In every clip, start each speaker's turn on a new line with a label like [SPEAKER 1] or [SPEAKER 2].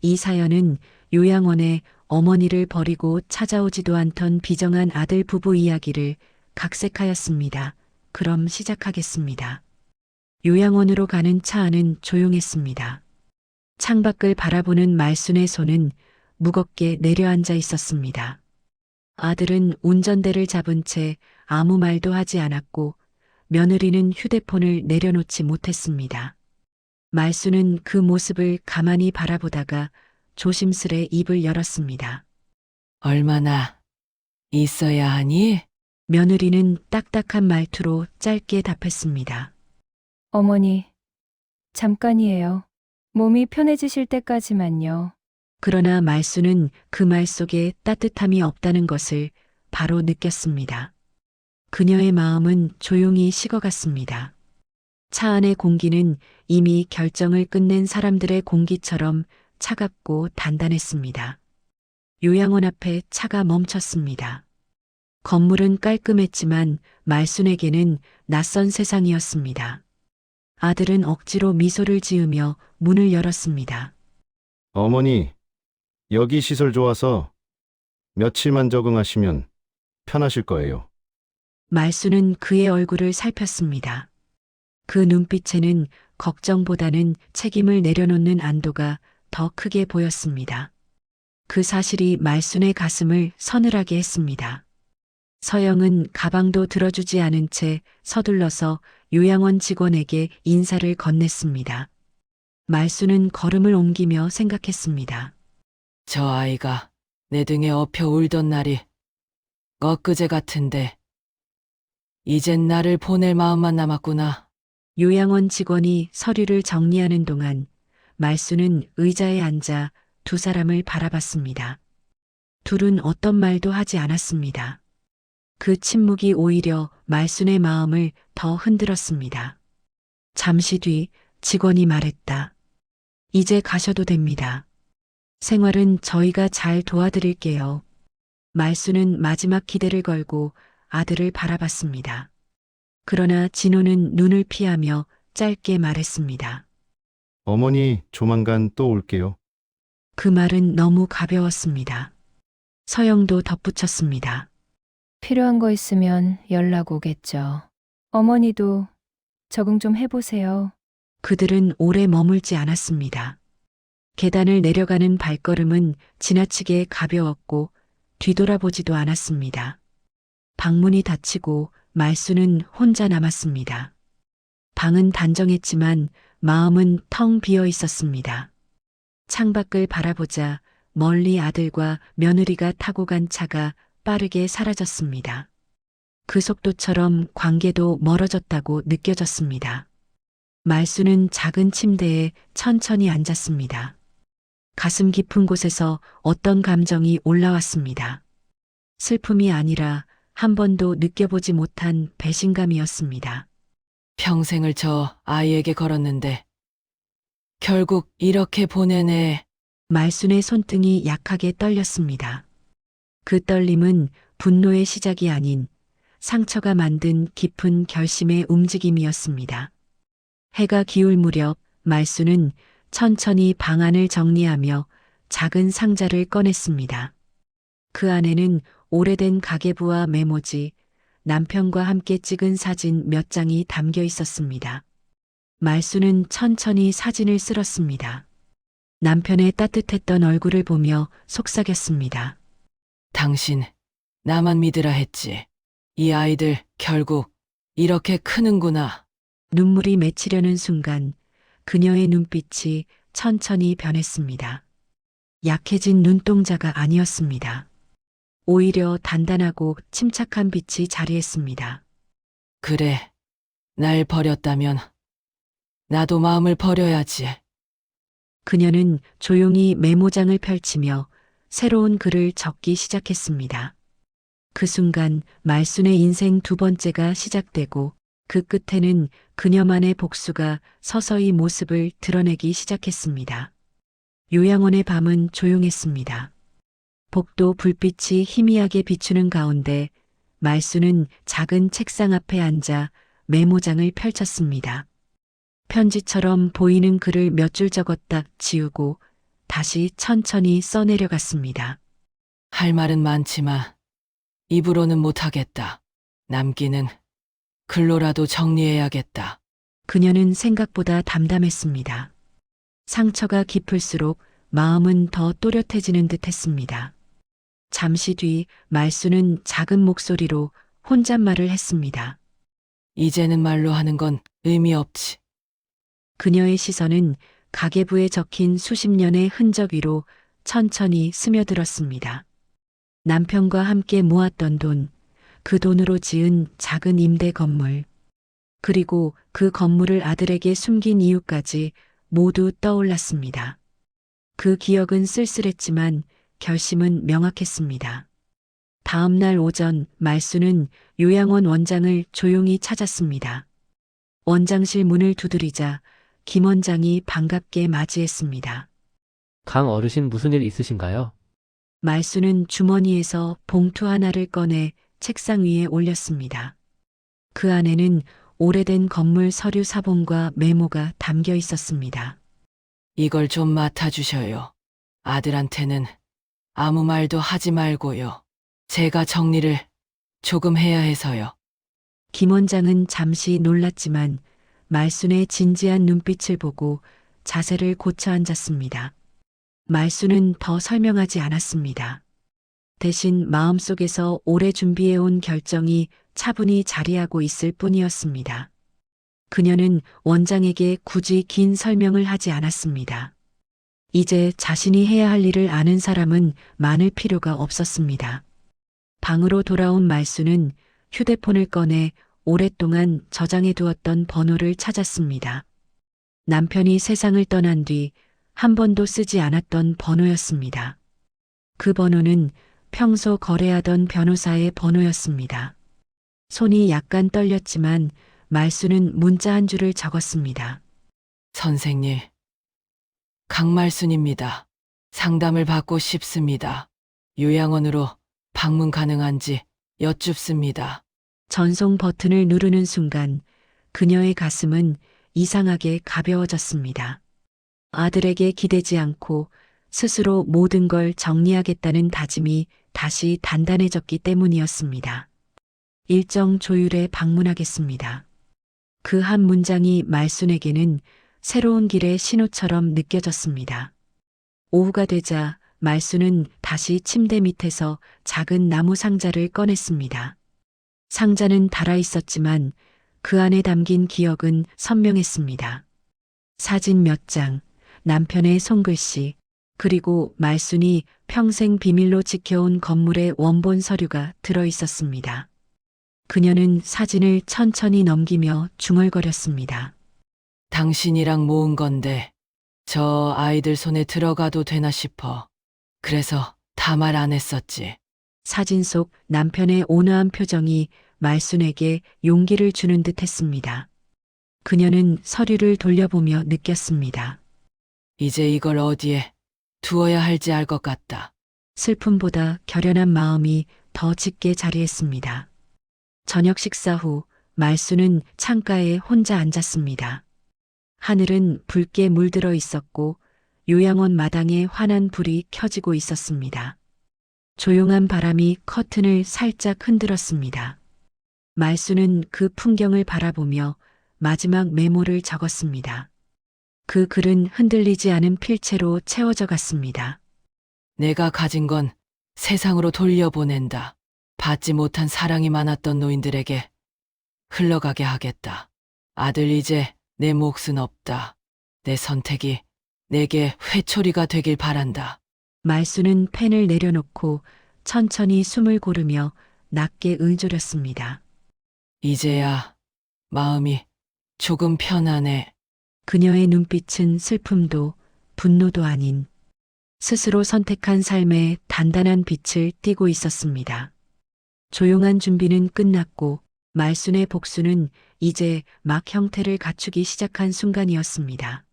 [SPEAKER 1] 이 사연은 요양원에 어머니를 버리고 찾아오지도 않던 비정한 아들 부부 이야기를 각색하였습니다. 그럼 시작하겠습니다. 요양원으로 가는 차 안은 조용했습니다. 창밖을 바라보는 말순의 손은 무겁게 내려앉아 있었습니다. 아들은 운전대를 잡은 채 아무 말도 하지 않았고 며느리는 휴대폰을 내려놓지 못했습니다. 말순은 그 모습을 가만히 바라보다가 조심스레 입을 열었습니다.
[SPEAKER 2] 얼마나 있어야 하니?
[SPEAKER 1] 며느리는 딱딱한 말투로 짧게 답했습니다.
[SPEAKER 3] 어머니, 잠깐이에요. 몸이 편해지실 때까지만요.
[SPEAKER 1] 그러나 말순은 그 말 속에 따뜻함이 없다는 것을 바로 느꼈습니다. 그녀의 마음은 조용히 식어갔습니다. 차 안의 공기는 이미 결정을 끝낸 사람들의 공기처럼 차갑고 단단했습니다. 요양원 앞에 차가 멈췄습니다. 건물은 깔끔했지만 말순에게는 낯선 세상이었습니다. 아들은 억지로 미소를 지으며 문을 열었습니다.
[SPEAKER 4] 어머니, 여기 시설 좋아서 며칠만 적응하시면 편하실 거예요.
[SPEAKER 1] 말순은 그의 얼굴을 살폈습니다. 그 눈빛에는 걱정보다는 책임을 내려놓는 안도가 더 크게 보였습니다. 그 사실이 말순의 가슴을 서늘하게 했습니다. 서영은 가방도 들어주지 않은 채 서둘러서 요양원 직원에게 인사를 건넸습니다. 말순은 걸음을 옮기며 생각했습니다.
[SPEAKER 2] 저 아이가 내 등에 엎여 울던 날이 엊그제 같은데 이젠 나를 보낼 마음만 남았구나.
[SPEAKER 1] 요양원 직원이 서류를 정리하는 동안 말순은 의자에 앉아 두 사람을 바라봤습니다. 둘은 어떤 말도 하지 않았습니다. 그 침묵이 오히려 말순의 마음을 더 흔들었습니다. 잠시 뒤 직원이 말했다. 이제 가셔도 됩니다. 생활은 저희가 잘 도와드릴게요. 말순은 마지막 기대를 걸고 아들을 바라봤습니다. 그러나 진호는 눈을 피하며 짧게 말했습니다.
[SPEAKER 4] 어머니, 조만간 또 올게요.
[SPEAKER 1] 그 말은 너무 가벼웠습니다. 서영도 덧붙였습니다.
[SPEAKER 3] 필요한 거 있으면 연락 오겠죠. 어머니도 적응 좀 해보세요.
[SPEAKER 1] 그들은 오래 머물지 않았습니다. 계단을 내려가는 발걸음은 지나치게 가벼웠고 뒤돌아보지도 않았습니다. 방문이 닫히고 말순은 혼자 남았습니다. 방은 단정했지만 마음은 텅 비어 있었습니다. 창밖을 바라보자 멀리 아들과 며느리가 타고 간 차가 빠르게 사라졌습니다. 그 속도처럼 관계도 멀어졌다고 느껴졌습니다. 말순은 작은 침대에 천천히 앉았습니다. 가슴 깊은 곳에서 어떤 감정이 올라왔습니다. 슬픔이 아니라 한 번도 느껴보지 못한 배신감이었습니다.
[SPEAKER 2] 평생을 저 아이에게 걸었는데 결국 이렇게 보내네.
[SPEAKER 1] 말순의 손등이 약하게 떨렸습니다. 그 떨림은 분노의 시작이 아닌 상처가 만든 깊은 결심의 움직임이었습니다. 해가 기울 무렵 말순은 천천히 방안을 정리하며 작은 상자를 꺼냈습니다. 그 안에는 오래된 가계부와 메모지, 남편과 함께 찍은 사진 몇 장이 담겨 있었습니다. 말순은 천천히 사진을 쓸었습니다. 남편의 따뜻했던 얼굴을 보며 속삭였습니다.
[SPEAKER 2] 당신 나만 믿으라 했지. 이 아이들 결국 이렇게 크는구나.
[SPEAKER 1] 눈물이 맺히려는 순간 그녀의 눈빛이 천천히 변했습니다. 약해진 눈동자가 아니었습니다. 오히려 단단하고 침착한 빛이 자리했습니다.
[SPEAKER 2] 그래, 날 버렸다면 나도 마음을 버려야지.
[SPEAKER 1] 그녀는 조용히 메모장을 펼치며 새로운 글을 적기 시작했습니다. 그 순간 말순의 인생 두 번째가 시작되고 그 끝에는 그녀만의 복수가 서서히 모습을 드러내기 시작했습니다. 요양원의 밤은 조용했습니다. 복도 불빛이 희미하게 비추는 가운데 말순은 작은 책상 앞에 앉아 메모장을 펼쳤습니다. 편지처럼 보이는 글을 몇 줄 적었다 지우고 다시 천천히 써내려갔습니다.
[SPEAKER 2] 할 말은 많지만 입으로는 못하겠다. 남기는 글로라도 정리해야겠다.
[SPEAKER 1] 그녀는 생각보다 담담했습니다. 상처가 깊을수록 마음은 더 또렷해지는 듯 했습니다. 잠시 뒤 말수는 작은 목소리로 혼잣말을 했습니다.
[SPEAKER 2] 이제는 말로 하는 건 의미 없지.
[SPEAKER 1] 그녀의 시선은 가계부에 적힌 수십 년의 흔적 위로 천천히 스며들었습니다. 남편과 함께 모았던 돈, 그 돈으로 지은 작은 임대 건물, 그리고 그 건물을 아들에게 숨긴 이유까지 모두 떠올랐습니다. 그 기억은 쓸쓸했지만 결심은 명확했습니다. 다음 날 오전 말수는 요양원 원장을 조용히 찾았습니다. 원장실 문을 두드리자 김 원장이 반갑게 맞이했습니다.
[SPEAKER 5] 강 어르신 무슨 일 있으신가요?
[SPEAKER 1] 말수는 주머니에서 봉투 하나를 꺼내 책상 위에 올렸습니다. 그 안에는 오래된 건물 서류 사본과 메모가 담겨 있었습니다.
[SPEAKER 2] 이걸 좀 맡아주셔요. 아들한테는 아무 말도 하지 말고요. 제가 정리를 조금 해야 해서요.
[SPEAKER 1] 김 원장은 잠시 놀랐지만 말순의 진지한 눈빛을 보고 자세를 고쳐 앉았습니다. 말순은 더 설명하지 않았습니다. 대신 마음속에서 오래 준비해온 결정이 차분히 자리하고 있을 뿐이었습니다. 그녀는 원장에게 굳이 긴 설명을 하지 않았습니다. 이제 자신이 해야 할 일을 아는 사람은 많을 필요가 없었습니다. 방으로 돌아온 말수는 휴대폰을 꺼내 오랫동안 저장해 두었던 번호를 찾았습니다. 남편이 세상을 떠난 뒤 한 번도 쓰지 않았던 번호였습니다. 그 번호는 평소 거래하던 변호사의 번호였습니다. 손이 약간 떨렸지만 말수는 문자 한 줄을 적었습니다.
[SPEAKER 2] 선생님, 강말순입니다. 상담을 받고 싶습니다. 요양원으로 방문 가능한지 여쭙습니다.
[SPEAKER 1] 전송 버튼을 누르는 순간 그녀의 가슴은 이상하게 가벼워졌습니다. 아들에게 기대지 않고 스스로 모든 걸 정리하겠다는 다짐이 다시 단단해졌기 때문이었습니다. 일정 조율에 방문하겠습니다. 그 한 문장이 말순에게는 새로운 길의 신호처럼 느껴졌습니다. 오후가 되자 말순은 다시 침대 밑에서 작은 나무 상자를 꺼냈습니다. 상자는 닳아 있었지만 그 안에 담긴 기억은 선명했습니다. 사진 몇 장, 남편의 손글씨, 그리고 말순이 평생 비밀로 지켜온 건물의 원본 서류가 들어 있었습니다. 그녀는 사진을 천천히 넘기며 중얼거렸습니다.
[SPEAKER 2] 당신이랑 모은 건데 저 아이들 손에 들어가도 되나 싶어. 그래서 다 말 안 했었지.
[SPEAKER 1] 사진 속 남편의 온화한 표정이 말순에게 용기를 주는 듯 했습니다. 그녀는 서류를 돌려보며 느꼈습니다.
[SPEAKER 2] 이제 이걸 어디에 두어야 할지 알 것 같다.
[SPEAKER 1] 슬픔보다 결연한 마음이 더 짙게 자리했습니다. 저녁 식사 후 말수는 창가에 혼자 앉았습니다. 하늘은 붉게 물들어 있었고 요양원 마당에 환한 불이 켜지고 있었습니다. 조용한 바람이 커튼을 살짝 흔들었습니다. 말수는 그 풍경을 바라보며 마지막 메모를 적었습니다. 그 글은 흔들리지 않은 필체로 채워져 갔습니다.
[SPEAKER 2] 내가 가진 건 세상으로 돌려보낸다. 받지 못한 사랑이 많았던 노인들에게 흘러가게 하겠다. 아들 이제 내 몫은 없다. 내 선택이 내게 회초리가 되길 바란다.
[SPEAKER 1] 말수는 펜을 내려놓고 천천히 숨을 고르며 낮게 을조렸습니다.
[SPEAKER 2] 이제야 마음이 조금 편하네.
[SPEAKER 1] 그녀의 눈빛은 슬픔도 분노도 아닌 스스로 선택한 삶의 단단한 빛을 띠고 있었습니다. 조용한 준비는 끝났고 말순의 복수는 이제 막 형태를 갖추기 시작한 순간이었습니다.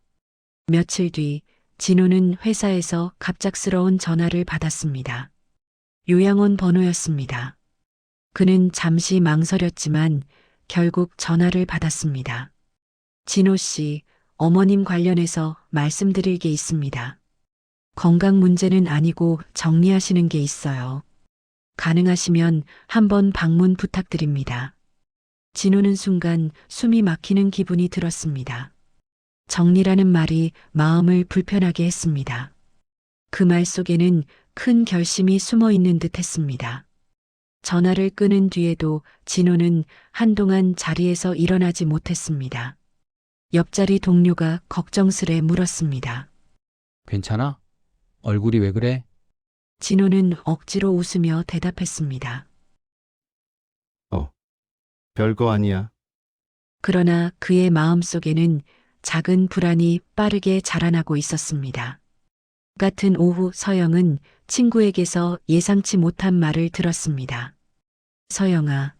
[SPEAKER 1] 며칠 뒤 진호는 회사에서 갑작스러운 전화를 받았습니다. 요양원 번호였습니다. 그는 잠시 망설였지만 결국 전화를 받았습니다. 진호 씨, 어머님 관련해서 말씀드릴 게 있습니다. 건강 문제는 아니고 정리하시는 게 있어요. 가능하시면 한번 방문 부탁드립니다. 진호는 순간 숨이 막히는 기분이 들었습니다. 정리라는 말이 마음을 불편하게 했습니다. 그 말 속에는 큰 결심이 숨어 있는 듯 했습니다. 전화를 끊은 뒤에도 진호는 한동안 자리에서 일어나지 못했습니다. 옆자리 동료가 걱정스레 물었습니다.
[SPEAKER 6] 괜찮아? 얼굴이 왜 그래?
[SPEAKER 1] 진호는 억지로 웃으며 대답했습니다.
[SPEAKER 4] 별거 아니야.
[SPEAKER 1] 그러나 그의 마음속에는 작은 불안이 빠르게 자라나고 있었습니다. 같은 오후 서영은 친구에게서 예상치 못한 말을 들었습니다. 서영아,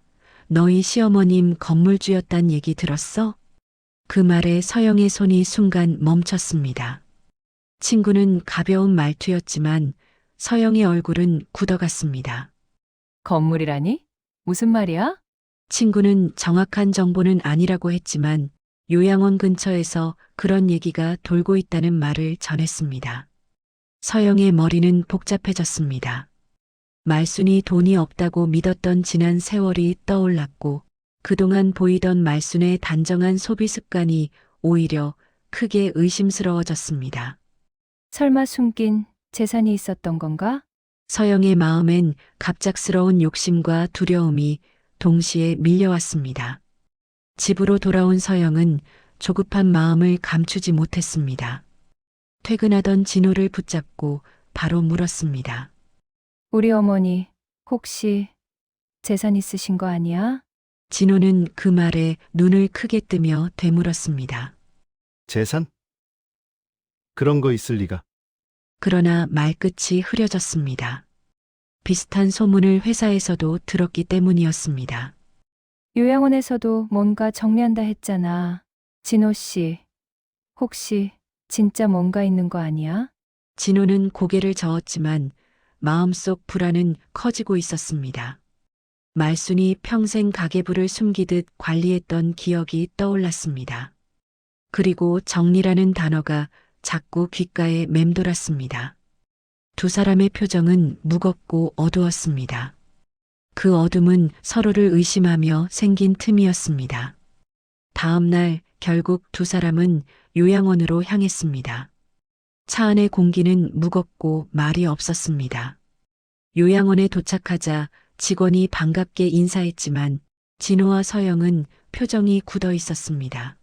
[SPEAKER 1] 너희 시어머님 건물주였단 얘기 들었어? 그 말에 서영의 손이 순간 멈췄습니다. 친구는 가벼운 말투였지만 서영의 얼굴은 굳어갔습니다.
[SPEAKER 3] 건물이라니? 무슨 말이야?
[SPEAKER 1] 친구는 정확한 정보는 아니라고 했지만 요양원 근처에서 그런 얘기가 돌고 있다는 말을 전했습니다. 서영의 머리는 복잡해졌습니다. 말순이 돈이 없다고 믿었던 지난 세월이 떠올랐고 그동안 보이던 말순의 단정한 소비 습관이 오히려 크게 의심스러워졌습니다.
[SPEAKER 3] 설마 숨긴 재산이 있었던 건가?
[SPEAKER 1] 서영의 마음엔 갑작스러운 욕심과 두려움이 동시에 밀려왔습니다. 집으로 돌아온 서영은 조급한 마음을 감추지 못했습니다. 퇴근하던 진호를 붙잡고 바로 물었습니다.
[SPEAKER 3] 우리 어머니 혹시 재산 있으신 거 아니야?
[SPEAKER 1] 진호는 그 말에 눈을 크게 뜨며 되물었습니다.
[SPEAKER 4] 재산? 그런 거 있을 리가.
[SPEAKER 1] 그러나 말끝이 흐려졌습니다. 비슷한 소문을 회사에서도 들었기 때문이었습니다.
[SPEAKER 3] 요양원에서도 뭔가 정리한다 했잖아. 진호 씨, 혹시 진짜 뭔가 있는 거 아니야?
[SPEAKER 1] 진호는 고개를 저었지만 마음속 불안은 커지고 있었습니다. 말순이 평생 가계부를 숨기듯 관리했던 기억이 떠올랐습니다. 그리고 정리라는 단어가 자꾸 귓가에 맴돌았습니다. 두 사람의 표정은 무겁고 어두웠습니다. 그 어둠은 서로를 의심하며 생긴 틈이었습니다. 다음 날 결국 두 사람은 요양원으로 향했습니다. 차 안의 공기는 무겁고 말이 없었습니다. 요양원에 도착하자 직원이 반갑게 인사했지만 진호와 서영은 표정이 굳어 있었습니다.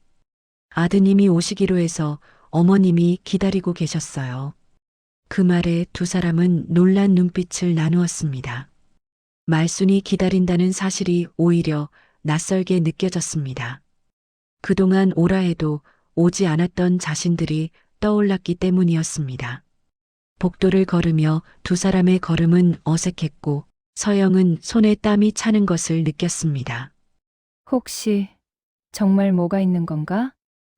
[SPEAKER 1] 아드님이 오시기로 해서 어머님이 기다리고 계셨어요. 그 말에 두 사람은 놀란 눈빛을 나누었습니다. 말순이 기다린다는 사실이 오히려 낯설게 느껴졌습니다. 그동안 오라 해도 오지 않았던 자신들이 떠올랐기 때문이었습니다. 복도를 걸으며 두 사람의 걸음은 어색했고 서영은 손에 땀이 차는 것을 느꼈습니다.
[SPEAKER 3] 혹시 정말 뭐가 있는 건가?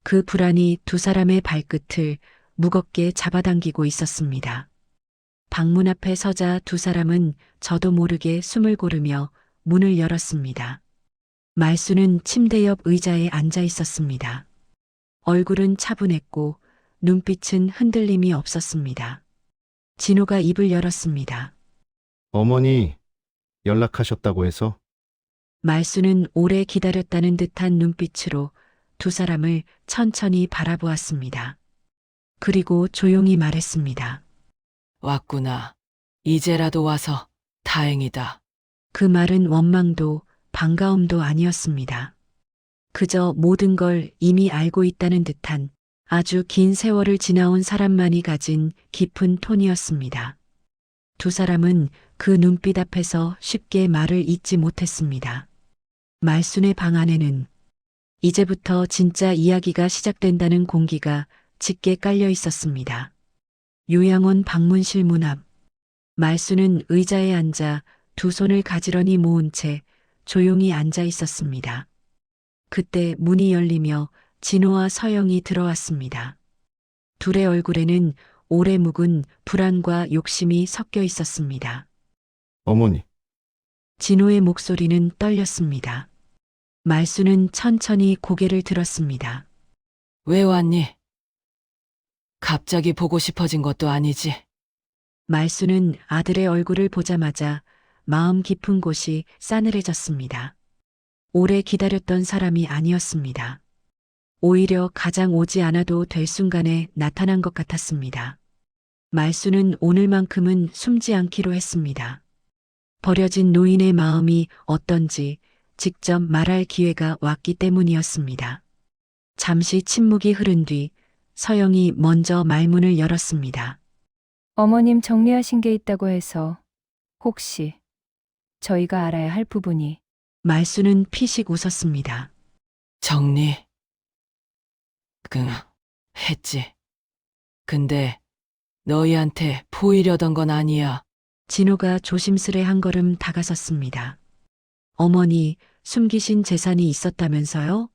[SPEAKER 1] 그 불안이 두 사람의 발끝을 무겁게 잡아당기고 있었습니다. 방문 앞에 서자 두 사람은 저도 모르게 숨을 고르며 문을 열었습니다. 말수는 침대 옆 의자에 앉아 있었습니다. 얼굴은 차분했고 눈빛은 흔들림이 없었습니다. 진호가 입을 열었습니다.
[SPEAKER 4] 어머니 연락하셨다고 해서
[SPEAKER 1] 말수는 오래 기다렸다는 듯한 눈빛으로 두 사람을 천천히 바라보았습니다. 그리고 조용히 말했습니다.
[SPEAKER 2] 왔구나. 이제라도 와서 다행이다.
[SPEAKER 1] 그 말은 원망도 반가움도 아니었습니다. 그저 모든 걸 이미 알고 있다는 듯한 아주 긴 세월을 지나온 사람만이 가진 깊은 톤이었습니다. 두 사람은 그 눈빛 앞에서 쉽게 말을 잇지 못했습니다. 말순의 방 안에는 이제부터 진짜 이야기가 시작된다는 공기가 짙게 깔려 있었습니다. 요양원 방문실 문 앞, 말순은 의자에 앉아 두 손을 가지런히 모은 채 조용히 앉아 있었습니다. 그때 문이 열리며 진호와 서영이 들어왔습니다. 둘의 얼굴에는 오래 묵은 불안과 욕심이 섞여 있었습니다.
[SPEAKER 4] 어머니
[SPEAKER 1] 진호의 목소리는 떨렸습니다. 말수는 천천히 고개를 들었습니다.
[SPEAKER 2] 왜 왔니? 갑자기 보고 싶어진 것도 아니지.
[SPEAKER 1] 말수는 아들의 얼굴을 보자마자 마음 깊은 곳이 싸늘해졌습니다. 오래 기다렸던 사람이 아니었습니다. 오히려 가장 오지 않아도 될 순간에 나타난 것 같았습니다. 말수는 오늘만큼은 숨지 않기로 했습니다. 버려진 노인의 마음이 어떤지 직접 말할 기회가 왔기 때문이었습니다. 잠시 침묵이 흐른 뒤 서영이 먼저 말문을 열었습니다.
[SPEAKER 3] 어머님 정리하신 게 있다고 해서 혹시 저희가 알아야 할 부분이
[SPEAKER 1] 말수는 피식 웃었습니다.
[SPEAKER 2] 정리. 했지. 근데 너희한테 보이려던 건 아니야.
[SPEAKER 1] 진호가 조심스레 한 걸음 다가섰습니다. 어머니, 숨기신 재산이 있었다면서요?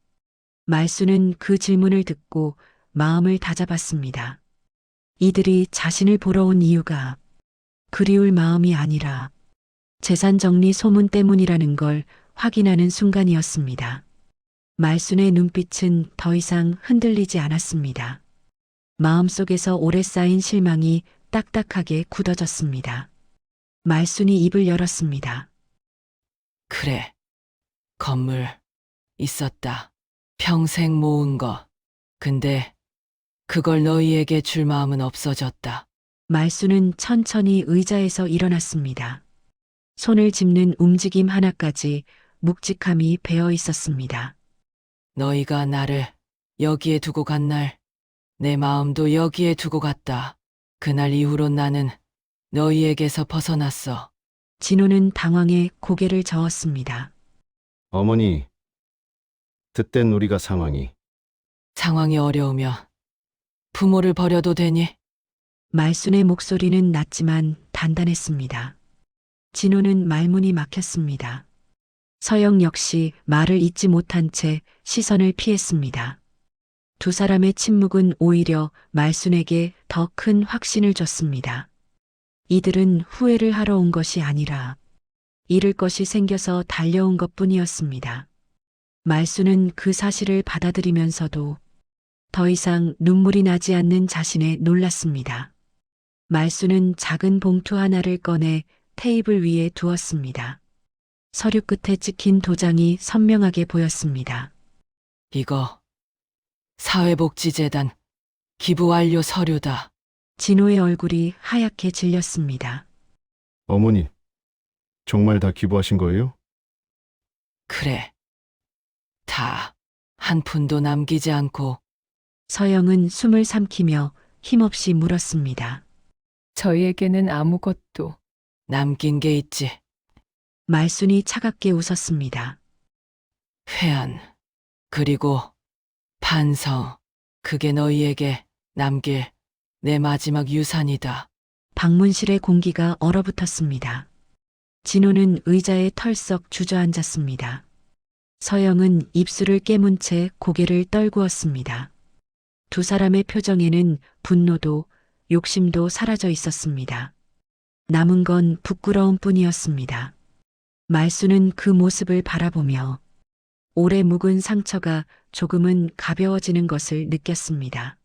[SPEAKER 1] 말수는 그 질문을 듣고 마음을 다잡았습니다. 이들이 자신을 보러 온 이유가 그리울 마음이 아니라 재산 정리 소문 때문이라는 걸 확인하는 순간이었습니다. 말순의 눈빛은 더 이상 흔들리지 않았습니다. 마음속에서 오래 쌓인 실망이 딱딱하게 굳어졌습니다. 말순이 입을 열었습니다.
[SPEAKER 2] 그래. 건물 있었다. 평생 모은 거. 근데 그걸 너희에게 줄 마음은 없어졌다.
[SPEAKER 1] 말순은 천천히 의자에서 일어났습니다. 손을 짚는 움직임 하나까지 묵직함이 배어 있었습니다.
[SPEAKER 2] 너희가 나를 여기에 두고 간 날, 내 마음도 여기에 두고 갔다. 그날 이후로 나는 너희에게서 벗어났어.
[SPEAKER 1] 진호는 당황해 고개를 저었습니다.
[SPEAKER 4] 어머니, 듣된 우리가
[SPEAKER 2] 상황이 어려우면 부모를 버려도 되니?
[SPEAKER 1] 말순의 목소리는 낮지만 단단했습니다. 진호는 말문이 막혔습니다. 서영 역시 말을 잇지 못한 채 시선을 피했습니다. 두 사람의 침묵은 오히려 말순에게 더 큰 확신을 줬습니다. 이들은 후회를 하러 온 것이 아니라 잃을 것이 생겨서 달려온 것뿐이었습니다. 말순은 그 사실을 받아들이면서도 더 이상 눈물이 나지 않는 자신에 놀랐습니다. 말순은 작은 봉투 하나를 꺼내 테이블 위에 두었습니다. 서류 끝에 찍힌 도장이 선명하게 보였습니다.
[SPEAKER 2] 이거 사회복지재단 기부 완료 서류다.
[SPEAKER 1] 진호의 얼굴이 하얗게 질렸습니다.
[SPEAKER 4] 어머니, 정말 다 기부하신 거예요?
[SPEAKER 2] 그래. 다 한 푼도 남기지 않고.
[SPEAKER 1] 서영은 숨을 삼키며 힘없이 물었습니다.
[SPEAKER 3] 저희에게는 아무것도
[SPEAKER 2] 남긴 게 있지.
[SPEAKER 1] 말순이 차갑게 웃었습니다.
[SPEAKER 2] 회한, 그리고 반성. 그게 너희에게 남길 내 마지막 유산이다.
[SPEAKER 1] 방문실의 공기가 얼어붙었습니다. 진호는 의자에 털썩 주저앉았습니다. 서영은 입술을 깨문 채 고개를 떨구었습니다. 두 사람의 표정에는 분노도 욕심도 사라져 있었습니다. 남은 건 부끄러움 뿐이었습니다. 말수는 그 모습을 바라보며 오래 묵은 상처가 조금은 가벼워지는 것을 느꼈습니다.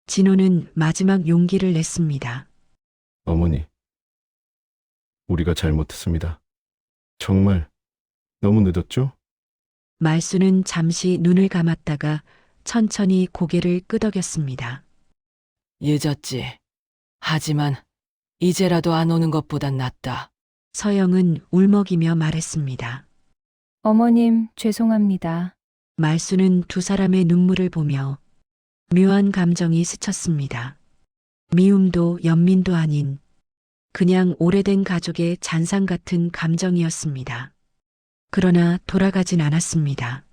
[SPEAKER 1] 진호는 마지막 용기를 냈습니다.
[SPEAKER 4] 어머니, 우리가 잘못했습니다. 정말 너무 늦었죠?
[SPEAKER 1] 말수는 잠시 눈을 감았다가 천천히 고개를 끄덕였습니다.
[SPEAKER 2] 늦었지. 하지만 이제라도 안 오는 것보단 낫다.
[SPEAKER 1] 서영은 울먹이며 말했습니다.
[SPEAKER 3] 어머님 죄송합니다.
[SPEAKER 1] 말수는 두 사람의 눈물을 보며 묘한 감정이 스쳤습니다. 미움도 연민도 아닌 그냥 오래된 가족의 잔상 같은 감정이었습니다. 그러나 돌아가진 않았습니다.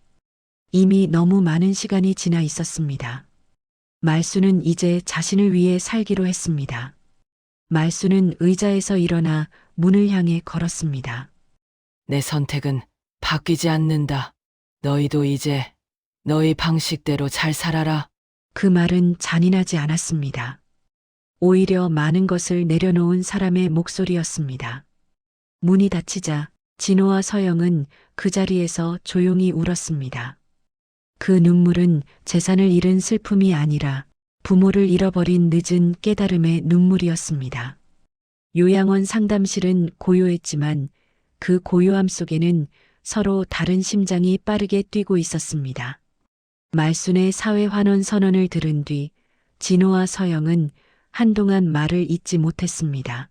[SPEAKER 1] 이미 너무 많은 시간이 지나 있었습니다. 말수는 이제 자신을 위해 살기로 했습니다. 말수는 의자에서 일어나 문을 향해 걸었습니다.
[SPEAKER 2] 내 선택은 바뀌지 않는다. 너희도 이제 너희 방식대로 잘 살아라.
[SPEAKER 1] 그 말은 잔인하지 않았습니다. 오히려 많은 것을 내려놓은 사람의 목소리였습니다. 문이 닫히자 진호와 서영은 그 자리에서 조용히 울었습니다. 그 눈물은 재산을 잃은 슬픔이 아니라 부모를 잃어버린 늦은 깨달음의 눈물이었습니다. 요양원 상담실은 고요했지만 그 고요함 속에는 서로 다른 심장이 빠르게 뛰고 있었습니다. 말순의 사회환원 선언을 들은 뒤 진호와 서영은 한동안 말을 잇지 못했습니다.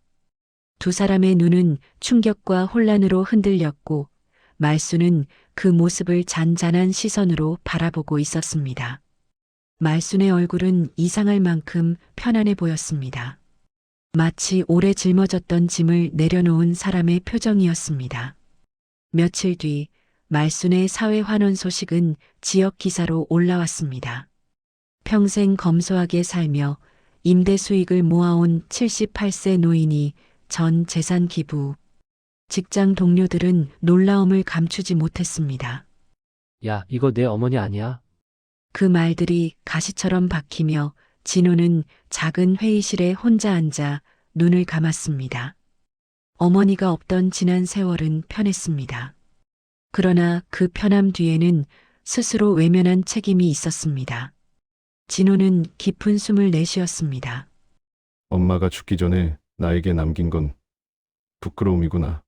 [SPEAKER 1] 두 사람의 눈은 충격과 혼란으로 흔들렸고 말순은 그 모습을 잔잔한 시선으로 바라보고 있었습니다. 말순의 얼굴은 이상할 만큼 편안해 보였습니다. 마치 오래 짊어졌던 짐을 내려놓은 사람의 표정이었습니다. 며칠 뒤 말순의 사회환원 소식은 지역 기사로 올라왔습니다. 평생 검소하게 살며 임대 수익을 모아온 78세 노인이 전 재산 기부. 직장 동료들은 놀라움을 감추지 못했습니다.
[SPEAKER 5] 야, 이거 내 어머니 아니야?
[SPEAKER 1] 그 말들이 가시처럼 박히며 진호는 작은 회의실에 혼자 앉아 눈을 감았습니다. 어머니가 없던 지난 세월은 편했습니다. 그러나 그 편함 뒤에는 스스로 외면한 책임이 있었습니다. 진호는 깊은 숨을 내쉬었습니다.
[SPEAKER 4] 엄마가 죽기 전에 나에게 남긴 건 부끄러움이구나.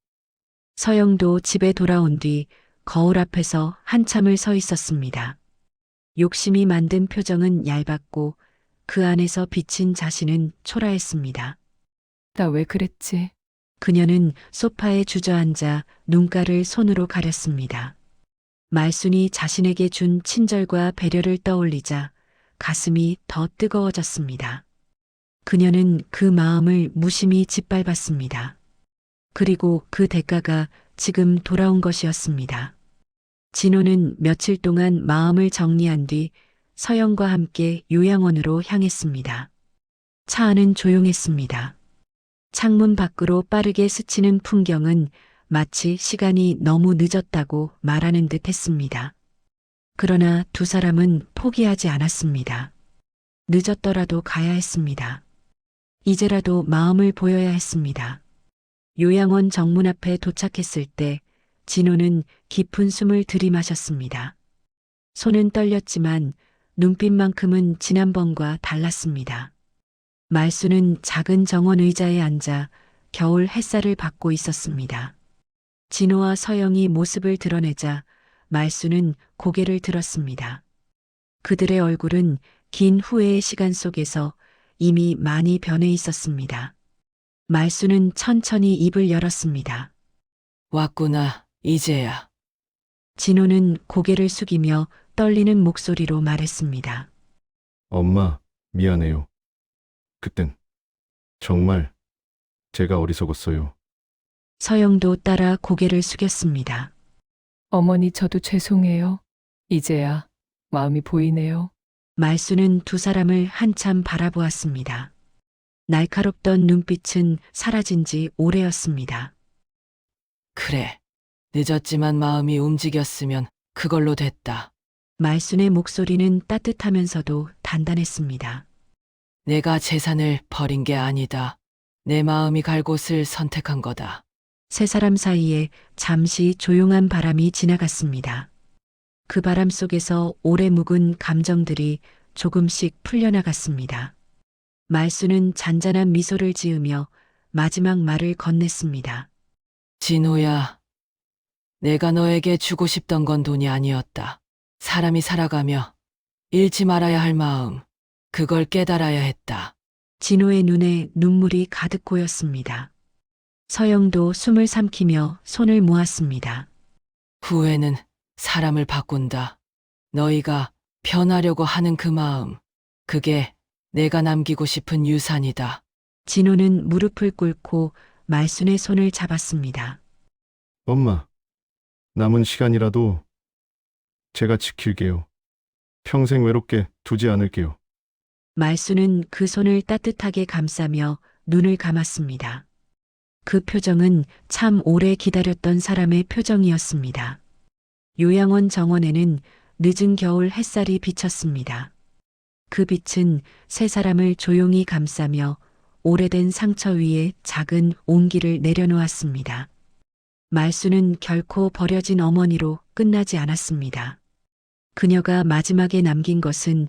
[SPEAKER 1] 서영도 집에 돌아온 뒤 거울 앞에서 한참을 서 있었습니다. 욕심이 만든 표정은 얇았고 그 안에서 비친 자신은 초라했습니다.
[SPEAKER 3] 나 왜 그랬지?
[SPEAKER 1] 그녀는 소파에 주저앉아 눈가를 손으로 가렸습니다. 말순이 자신에게 준 친절과 배려를 떠올리자 가슴이 더 뜨거워졌습니다. 그녀는 그 마음을 무심히 짓밟았습니다. 그리고 그 대가가 지금 돌아온 것이었습니다. 진호는 며칠 동안 마음을 정리한 뒤 서영과 함께 요양원으로 향했습니다. 차 안은 조용했습니다. 창문 밖으로 빠르게 스치는 풍경은 마치 시간이 너무 늦었다고 말하는 듯 했습니다. 그러나 두 사람은 포기하지 않았습니다. 늦었더라도 가야 했습니다. 이제라도 마음을 보여야 했습니다. 요양원 정문 앞에 도착했을 때 진호는 깊은 숨을 들이마셨습니다. 손은 떨렸지만 눈빛만큼은 지난번과 달랐습니다. 말순은 작은 정원 의자에 앉아 겨울 햇살을 받고 있었습니다. 진호와 서영이 모습을 드러내자 말순은 고개를 들었습니다. 그들의 얼굴은 긴 후회의 시간 속에서 이미 많이 변해 있었습니다. 말순은 천천히 입을 열었습니다.
[SPEAKER 2] 왔구나, 이제야.
[SPEAKER 1] 진호는 고개를 숙이며 떨리는 목소리로 말했습니다.
[SPEAKER 4] 엄마, 미안해요. 그땐 정말 제가 어리석었어요.
[SPEAKER 1] 서영도 따라 고개를 숙였습니다.
[SPEAKER 3] 어머니 저도 죄송해요. 이제야 마음이 보이네요.
[SPEAKER 1] 말순은 두 사람을 한참 바라보았습니다. 날카롭던 눈빛은 사라진 지 오래였습니다.
[SPEAKER 2] 그래. 늦었지만 마음이 움직였으면 그걸로 됐다.
[SPEAKER 1] 말순의 목소리는 따뜻하면서도 단단했습니다.
[SPEAKER 2] 내가 재산을 버린 게 아니다. 내 마음이 갈 곳을 선택한 거다.
[SPEAKER 1] 세 사람 사이에 잠시 조용한 바람이 지나갔습니다. 그 바람 속에서 오래 묵은 감정들이 조금씩 풀려나갔습니다. 말순은 잔잔한 미소를 지으며 마지막 말을 건넸습니다.
[SPEAKER 2] 진호야, 내가 너에게 주고 싶던 건 돈이 아니었다. 사람이 살아가며 잃지 말아야 할 마음, 그걸 깨달아야 했다.
[SPEAKER 1] 진호의 눈에 눈물이 가득 고였습니다. 서영도 숨을 삼키며 손을 모았습니다.
[SPEAKER 2] 후회는 사람을 바꾼다. 너희가 변하려고 하는 그 마음, 그게 내가 남기고 싶은 유산이다.
[SPEAKER 1] 진호는 무릎을 꿇고 말순의 손을 잡았습니다.
[SPEAKER 4] 엄마, 남은 시간이라도 제가 지킬게요. 평생 외롭게 두지 않을게요.
[SPEAKER 1] 말순은 그 손을 따뜻하게 감싸며 눈을 감았습니다. 그 표정은 참 오래 기다렸던 사람의 표정이었습니다. 요양원 정원에는 늦은 겨울 햇살이 비쳤습니다. 그 빛은 세 사람을 조용히 감싸며 오래된 상처 위에 작은 온기를 내려놓았습니다. 말순은 결코 버려진 어머니로 끝나지 않았습니다. 그녀가 마지막에 남긴 것은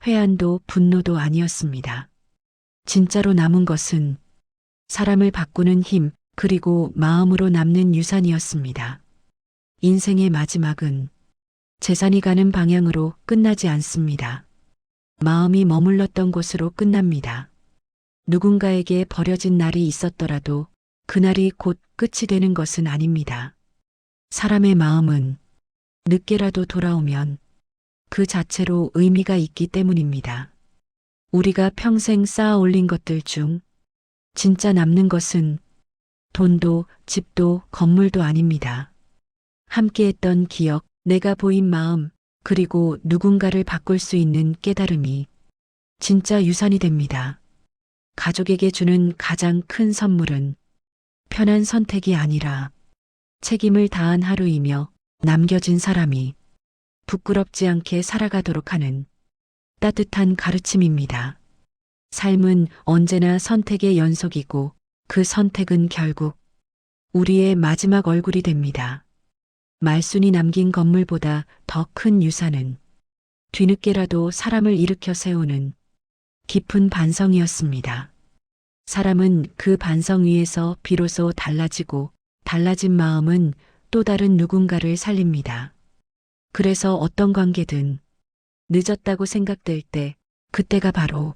[SPEAKER 1] 회한도 분노도 아니었습니다. 진짜로 남은 것은 사람을 바꾸는 힘, 그리고 마음으로 남는 유산이었습니다. 인생의 마지막은 재산이 가는 방향으로 끝나지 않습니다. 마음이 머물렀던 곳으로 끝납니다. 누군가에게 버려진 날이 있었더라도 그날이 곧 끝이 되는 것은 아닙니다. 사람의 마음은 늦게라도 돌아오면 그 자체로 의미가 있기 때문입니다. 우리가 평생 쌓아 올린 것들 중 진짜 남는 것은 돈도 집도 건물도 아닙니다. 함께했던 기억, 내가 보인 마음, 그리고 누군가를 바꿀 수 있는 깨달음이 진짜 유산이 됩니다. 가족에게 주는 가장 큰 선물은 편한 선택이 아니라 책임을 다한 하루이며 남겨진 사람이 부끄럽지 않게 살아가도록 하는 따뜻한 가르침입니다. 삶은 언제나 선택의 연속이고 그 선택은 결국 우리의 마지막 얼굴이 됩니다. 말순이 남긴 건물보다 더 큰 유산은 뒤늦게라도 사람을 일으켜 세우는 깊은 반성이었습니다. 사람은 그 반성 위에서 비로소 달라지고 달라진 마음은 또 다른 누군가를 살립니다. 그래서 어떤 관계든 늦었다고 생각될 때 그때가 바로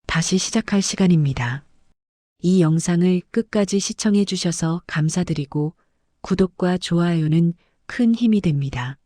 [SPEAKER 1] 다시 시작할 시간입니다. 이 영상을 끝까지 시청해 주셔서 감사드리고 구독과 좋아요는 큰 힘이 됩니다.